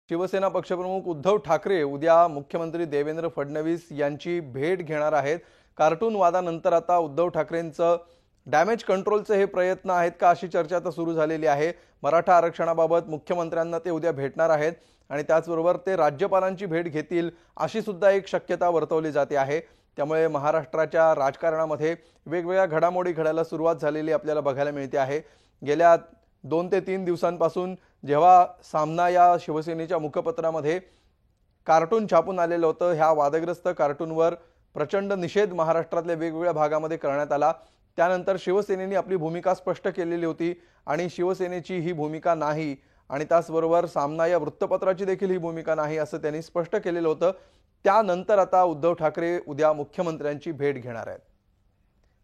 शिवसेना पक्षप्रमुख उद्धव ठाकरे उद्या मुख्यमंत्री देवेंद्र फडणवीस यांची भेट घेणार आहेत। कार्टून वादानंतर आता उद्धव ठाकरेंचं डॅमेज कंट्रोलचे हे प्रयत्न आहेत का अशी चर्चा आता सुरू झालेली आहे। मराठा आरक्षणाबाबत मुख्यमंत्र्यांना ते उद्या भेटणार आहेत आणि त्याचबरोबर ते राज्यपालांची भेट घेतील अशी सुद्धा एक शक्यता वर्तवली जाते आहे। त्यामुळे महाराष्ट्राच्या राजकारणामध्ये वेगवेगळ्या घडामोडी घडायला सुरुवात झालेली आपल्याला बघायला मिळते आहे। गेल्या 2 ते 3 दिवसांपासून जेव्हा सामना या शिवसेनेच्या मुखपत्रामध्ये कार्टून छापून आलेलं होतं, ह्या वादग्रस्त कार्टूनवर प्रचंड निषेध महाराष्ट्रातल्या वेगवेगळ्या भागामध्ये करण्यात आला। त्यानंतर शिवसेनेने आपली भूमिका स्पष्ट केलेली होती आणि शिवसेनेची ही भूमिका नाही आणि त्याचबरोबर सामना या वृत्तपत्राची देखील ही भूमिका नाही असं त्यांनी स्पष्ट केलेलं होतं। त्यानंतर आता उद्धव ठाकरे उद्या मुख्यमंत्र्यांची भेट घेणार आहेत।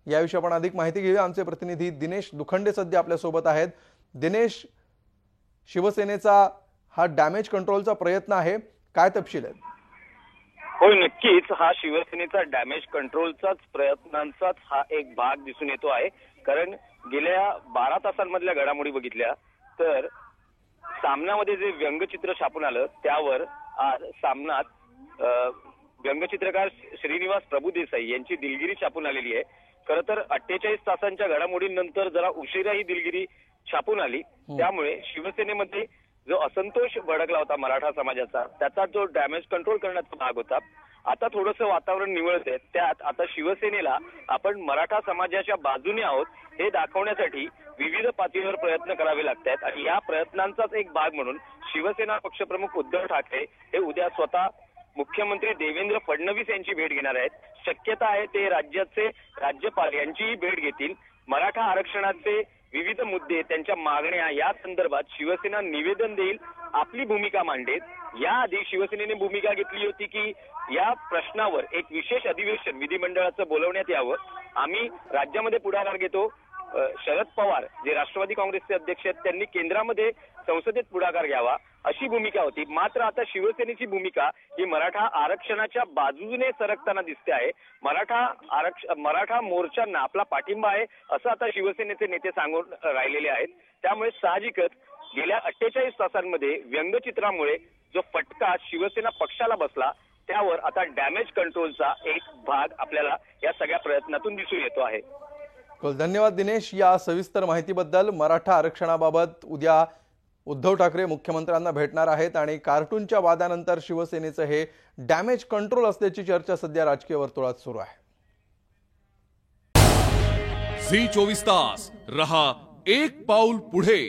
याविषयी आपण अधिक माहिती घेऊया। आमचे प्रतिनिधी दिनेश दुखंडे सध्या आपल्या सोबत आहेत। दिनेश, शिवसेनेचा हा डॅमेज कंट्रोलचा प्रयत्न आहे, काय तपशील आहेत? होय, नक्कीच हा शिवसेनेचा डॅमेज कंट्रोलचाच प्रयत्नांचाच हा एक भाग दिसून येतो आहे। कारण गेल्या 12 तासांमधल्या घडामोडी बघितल्या तर सामन्यामध्ये जे व्यंगचित्र छापून आलं त्यावर आज सामनात व्यंगचित्रकार श्रीनिवास प्रभुदेसाई यांची दिलगिरी छापून आलेली आहे। खरं तर 48 तासांच्या घडामोडींनंतर जरा उशिरा ही दिलगिरी छापून आली, त्यामुळे शिवसेनेमध्ये जो असंतोष भडकला होता मराठा समाजाचा त्याचा जो डॅमेज कंट्रोल करण्याचा भाग होता, आता थोडंसं वातावरण निवळतंय। त्यात आता शिवसेनेला आपण मराठा समाजाच्या बाजूने आहोत हे दाखवण्यासाठी विविध पातळीवर प्रयत्न करावे लागतात आणि या प्रयत्नांचाच एक भाग म्हणून शिवसेना पक्षप्रमुख उद्धव ठाकरे हे उद्या स्वतः मुख्यमंत्री देवेंद्र फडणवीस यांची भेट घेणार आहेत। शक्यता आहे ते राज्याचे राज्यपाल यांचीही भेट घेतील। मराठा आरक्षणाचे विविध मुद्दे, त्यांच्या मागण्या या संदर्भात शिवसेना निवेदन देईल, आपली भूमिका मांडेल। याआधी शिवसेनेने भूमिका घेतली होती की या प्रश्नावर एक विशेष अधिवेशन विधिमंडळाचं बोलवण्यात यावं। आम्ही राज्यामध्ये पुढाकार घेतो। शरद पवार जे राष्ट्रवादी काँग्रेसचे अध्यक्ष आहेत त्यांनी केंद्रामध्ये संसदेत पुढाकार घ्यावा अशी भूमिका होती। मात्र आता शिवसेनेची भूमिका ही मराठा आरक्षणाच्या बाजूने सरकताना दिसते आहे। मराठा मोर्चांना आपला पाठिंबा आहे असं आता शिवसेनेचे नेते सांगून राहिलेले आहेत। त्यामुळे साहजिकच गेल्या 48 तासांमध्ये व्यंगचित्रामुळे जो फटका शिवसेना पक्षाला बसला त्यावर आता डॅमेज कंट्रोलचा एक भाग आपल्याला या सगळ्या प्रयत्नातून दिसून येतो आहे। धन्यवाद दिनेश या सविस्तर माहितीबद्दल। मराठा आरक्षणाबाबत उद्या उद्धव ठाकरे मुख्यमंत्र्यांना भेटणार आहेत आणि कार्टूनच्या वादानंतर शिवसेनेचं हे डॅमेज कंट्रोल असल्याची चर्चा सध्या राजकीय वर्तुळात सुरू आहे। झी 24 तास रहा एक पाऊल पुढे।